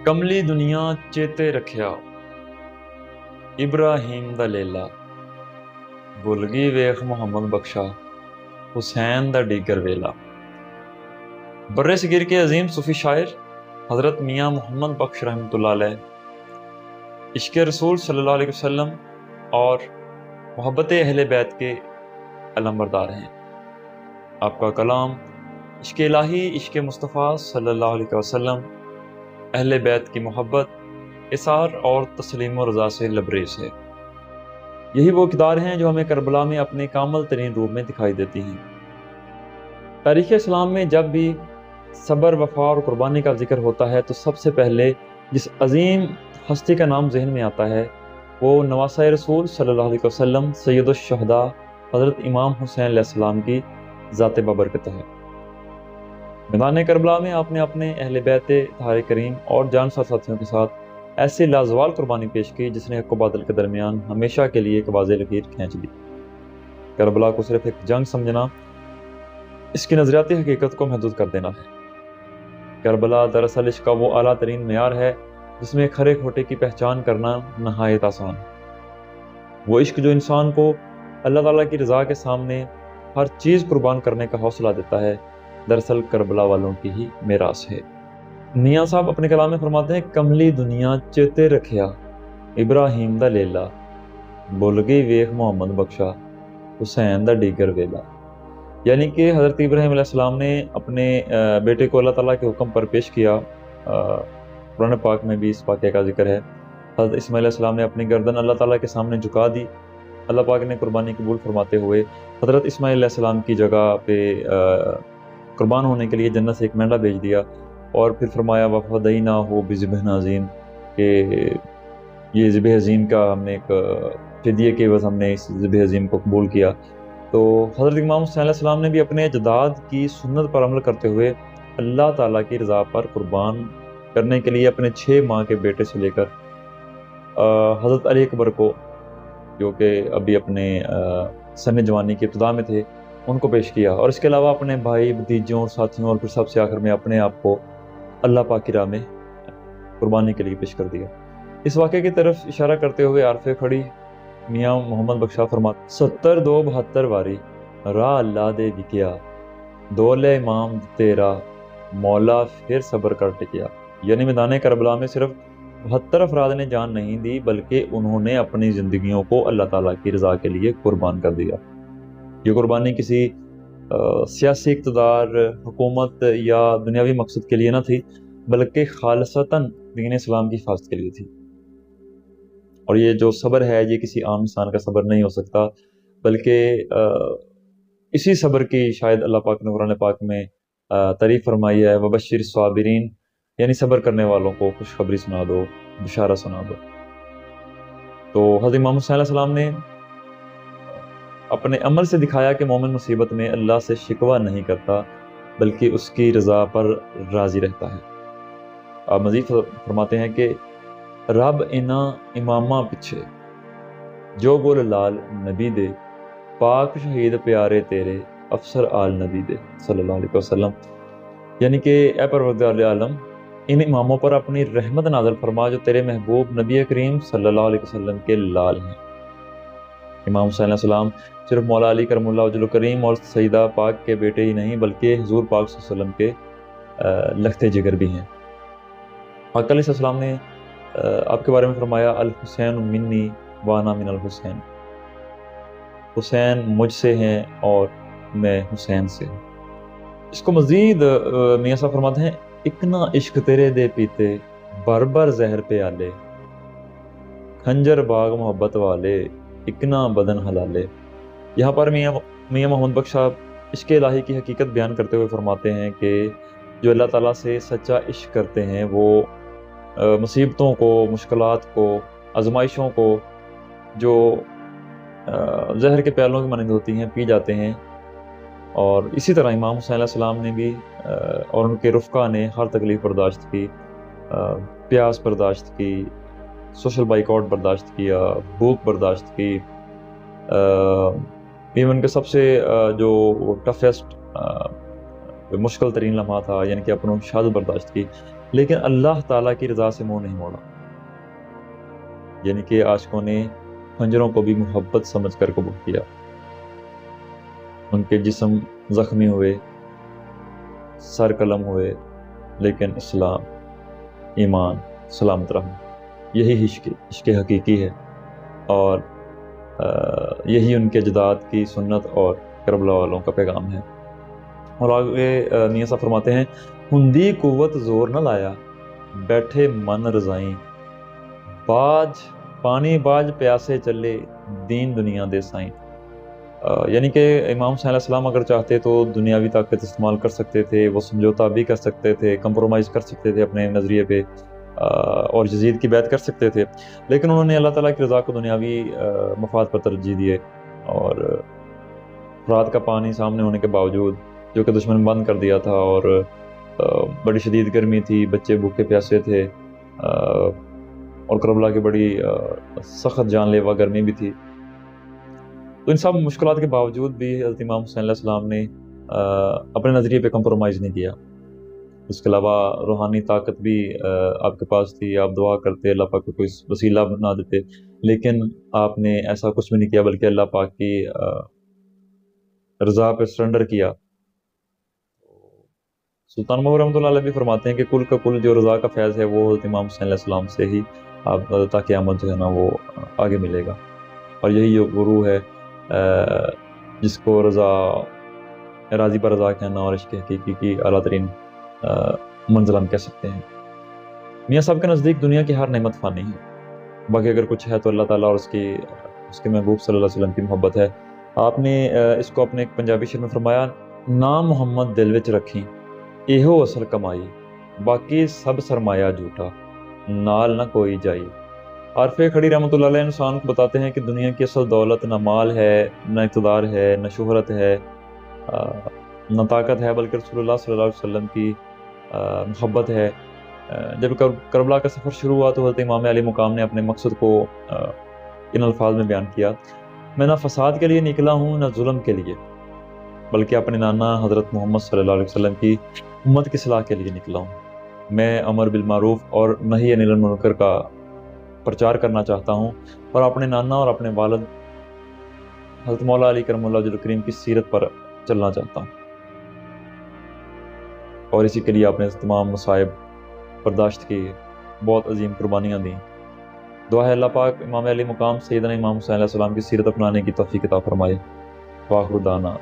कमली दुनिया चेते रखिया इब्राहिम दा लेला भुल गई वेख मुहम्मद बख्शा हुसैन दा डीगर वेला। बर्रे सगीर के अजीम सूफी शायर हज़रत मियाँ मोहम्मद बख्श रहमतुल्लाह अलैह इश्क़ रसूल सल्लल्लाहु अलैहि वसल्लम और मोहब्बत अहले बैत के अलमबरदार हैं। आपका कलाम इश्क़ इलाही इश्क़ मुस्तफ़ा सल्लल्लाहु अलैहि वसल्लम अहले बैत की मोहब्बत, इसार और तस्लीम व रज़ा से लबरेज है। यही वो किरदार हैं जो हमें करबला में अपने कामल तरीन रूप में दिखाई देती हैं। तारीख़ इस्लाम में जब भी सब्र, वफ़ा और कुर्बानी का जिक्र होता है तो सबसे पहले जिस अजीम हस्ती का नाम जहन में आता है वो नवासा रसूल सल्लल्लाहु अलैहि वसल्लम सैयदुश शुहदा हज़रत इमाम हुसैन अलैहिस्सलाम की ज़ात बाबरकत है। मैदान करबला में आपने अपने अहले बैत ताहरे करीम और जानसार साथियों के साथ ऐसी लाजवाल कुर्बानी पेश की जिसने हक़ व बातिल के दरमियान हमेशा के लिए एक वाज़ेह लकीर खींच दी। करबला को सिर्फ एक जंग समझना इसकी नज़रियाती हकीकत को महदूद कर देना है। करबला दरअसल इश्क का वो आला तरीन मेयार है जिसमें खरे खोटे की पहचान करना नहायत आसान है। वो इश्क जो इंसान को अल्लाह ताला की रज़ा के सामने हर चीज़ कुर्बान करने का हौसला देता है, दरअसल करबला वालों की ही मेरास है। मियाँ साहब अपने कलाम में फरमाते हैं, कमली दुनिया चेते रखिया इब्राहिम दा लेला भुल गई वेख मुहम्मद बख्शा हुसैन दा डीगर वेला। यानी कि हज़रत इब्राहिम अलैहिस्सलाम ने अपने बेटे को अल्लाह ताला के हुक्म पर पेश किया। कुरान पाक में भी इस वाक़े का जिक्र है। हज़रत इस्माइल अलैहिस्सलाम ने अपनी गर्दन अल्लाह ताला के सामने झुका दी। अल्लाह पाक ने कुर्बानी कबूल फरमाते हुए हज़रत इस्माइल अलैहिस्सलाम की जगह पे कुर्बान होने के लिए जन्नत से एक मेंढा भेज दिया और फिर फरमाया वफ़दईना हो बिज़िबहिन अज़ीम कि ये ज़िब्ह अज़ीम का हमने एक फ़िदिये के बस हमने इस ज़िब्ह अज़ीम को कबूल किया। तो हज़रत इमाम हुसैन अलैहिस्सलाम ने भी अपने अजदाद की सुन्नत पर अमल करते हुए अल्लाह ताला की रज़ा पर कुर्बान करने के लिए अपने 6 माह के बेटे से लेकर हज़रत अली अकबर को, जो कि अभी अपने सन्न जवानी की इब्तिदा में थे, उनको पेश किया। और इसके अलावा अपने भाई, भतीजों और साथियों और फिर सबसे आखिर में अपने आप को अल्लाह पाक की राह में कुर्बानी के लिए पेश कर दिया। इस वाक़े की तरफ इशारा करते हुए आरफ़े खड़ी मियाँ मोहम्मद बख्शा फरमाते, 70 2 72 वारी राह अल्लाह दे विकिया दौले इमाम तेरा मौला फिर सब्र कर टिकिया। यानी मैदान करबला में सिर्फ 72 अफराद ने जान नहीं दी बल्कि उन्होंने अपनी ज़िंदगियों को अल्लाह ताला की रज़ा के लिए कुर्बान कर दिया। ये कुर्बानी किसी सियासी इक़्तिदार, हुकूमत या दुनियावी मकसद के लिए न थी बल्कि खालिसतन दीन इस्लाम की हिफाज़त के लिए थी। और ये जो सब्र है ये किसी आम इंसान का सब्र नहीं हो सकता बल्कि इसी सब्र की शायद अल्लाह पाक ने कुरान पाक में तारीफ़ फरमाई है, वबश्शिर साबिरीन, यानी सब्र करने वालों को खुशखबरी सुना दो, बिशारा सुना दो। तो हज़रत इमाम हुसैन अलैहिस्सलाम ने अपने अमल से दिखाया कि मोमिन मुसीबत में अल्लाह से शिकवा नहीं करता बल्कि उसकी रज़ा पर राज़ी रहता है। आप मज़ीद फरमाते हैं कि रब इना इमामा पिछे जो गुल लाल नबी दे पाक शहीद प्यारे तेरे अफसर आल नबी दे सल्लल्लाहु अलैहि वसल्लम। यानी कि ए परवरदिगार आलम, इन इमामों पर अपनी रहमत नाज़िल फरमा जो तेरे महबूब नबी करीम सल्लल्लाहु अलैहि वसल्लम के लाल हैं। इमाम हुसैन अलैहिस्सलाम सिर्फ मौला अली करमुल्लाह वजहुल करीम और सईदा पाक के बेटे ही नहीं बल्कि हुज़ूर पाक सल्लल्लाहु अलैहि वसल्लम के लख्ते जिगर भी हैं। पाक अलैहिस्सलाम ने आपके बारे में फरमाया, अल हुसैन मिन्नी वाना मिनल हुसैन, हुसैन मुझसे हैं और मैं हुसैन से। इसको मज़ीद मियाँ साहब फरमाते हैं, इकना इश्क तेरे दे पीते बर बर जहर पे आले खंजर बाग मोहब्बत वाले इकना बदन हलाले। यहाँ पर मियाँ मोहम्मद बख्श साहब इश्क़ इलाही की हकीकत बयान करते हुए फरमाते हैं कि जो अल्लाह ताला से सच्चा इश्क करते हैं वो मुसीबतों को, मुश्किलात को, आजमाइशों को जो जहर के प्यालों की मानंद होती हैं पी जाते हैं। और इसी तरह इमाम हुसैन अलैहिस्सलाम ने भी और उनके रुफ़क़ा ने हर तकलीफ़ बर्दाश्त की, प्यास बर्दाश्त की, सोशल बाइकआउट बर्दाश्त किया, भूख बर्दाश्त की, इवन के सबसे जो टफेस्ट मुश्किल तरीन लम्हा था यानी कि अपनों शहादत बर्दाश्त की। لیکن اللہ تعالیٰ کی رضا سے منہ نہیں موڑا، یعنی کہ عاشقوں نے خنجروں کو بھی محبت سمجھ کر قبول کیا۔ ان کے جسم زخمی ہوئے، سر قلم ہوئے، لیکن اسلام، ایمان سلامت رہا۔ یہی عشق حقیقی ہے، اور یہی ان کے اجداد کی سنت اور کربلا والوں کا پیغام ہے۔ اور آگے میاں صاحب فرماتے ہیں، ہندی قوت زور نہ لایا، بیٹھے من رضائیں، پانی باج پیاسے چلے، دین دنیا دے سائیں۔ یعنی کہ امام حسین علیہ السلام اگر چاہتے تو دنیاوی طاقت استعمال کر سکتے تھے، وہ سمجھوتا بھی کر سکتے تھے، کمپرومائز کر سکتے تھے اپنے نظریے پہ، اور یزید کی بیعت کر سکتے تھے، لیکن انہوں نے اللہ تعالیٰ کی رضا کو دنیاوی مفاد پر ترجیح دیے۔ اور رات کا پانی سامنے ہونے کے باوجود، جو کہ دشمن نے بند کر دیا تھا، اور بڑی شدید گرمی تھی، بچے بھوکے پیاسے تھے، اور کربلا کی بڑی سخت جان لیوا گرمی بھی تھی، تو ان سب مشکلات کے باوجود بھی حضرت امام حسین علیہ السلام نے اپنے نظریے پہ کمپرومائز نہیں کیا۔ اس کے علاوہ روحانی طاقت بھی آپ کے پاس تھی، آپ دعا کرتے، اللہ پاک کو کوئی وسیلہ بنا دیتے، لیکن آپ نے ایسا کچھ بھی نہیں کیا، بلکہ اللہ پاک کی رضا پہ سرنڈر کیا۔ سلطان محمود رحمۃ اللہ علیہ بھی فرماتے ہیں کہ کل کا کل جو رضا کا فیض ہے وہ حضرت امام حسین علیہ السلام سے ہی آپ تاکہ قیامت جو ہے نا وہ آگے ملے گا، اور یہی جو گرو ہے جس کو رضا راضی پر رضا کہنا اور عشق حقیقی کی اعلیٰ ترین منزل ہم کہہ سکتے ہیں۔ میاں صاحب کے نزدیک دنیا کی ہر نعمت فانی ہے، باقی اگر کچھ ہے تو اللہ تعالیٰ اور اس کے محبوب صلی اللہ علیہ وسلم کی محبت ہے۔ آپ نے اس کو اپنے ایک پنجابی شعر میں فرمایا، نام محمد دل وچ رکھی، ایہو اصل کمائی، باقی سب سرمایہ جھوٹا، نال نہ کوئی جائی۔ عارف کھڑی رحمۃ اللہ علیہ انسان کو بتاتے ہیں کہ دنیا کی اصل دولت نہ مال ہے، نہ اقتدار ہے، نہ شہرت ہے، نہ طاقت ہے، بلکہ رسول اللہ صلی اللہ علیہ وسلم کی محبت ہے۔ جب کربلا کا سفر شروع ہوا تو حضرت امام علی مقام نے اپنے مقصد کو ان الفاظ میں بیان کیا، میں نہ فساد کے لیے نکلا ہوں، نہ ظلم کے لیے، بلکہ اپنے نانا حضرت محمد صلی اللہ علیہ وسلم کی امت کی اصلاح کے لیے نکلا ہوں۔ میں امر بالمعروف اور نہی عن المنکر کا پرچار کرنا چاہتا ہوں، اور اپنے نانا اور اپنے والد حضرت مولا علی کرم اللہ وجہ الکریم کی سیرت پر چلنا چاہتا ہوں، اور اسی کے لیے آپ نے تمام مصائب برداشت کی، بہت عظیم قربانیاں دیں۔ دعا ہے اللہ پاک امام علی مقام سیدنا امام حسین علیہ السلام کی سیرت اپنانے کی توفیق عطا فرمائے۔ وآخر دعوانا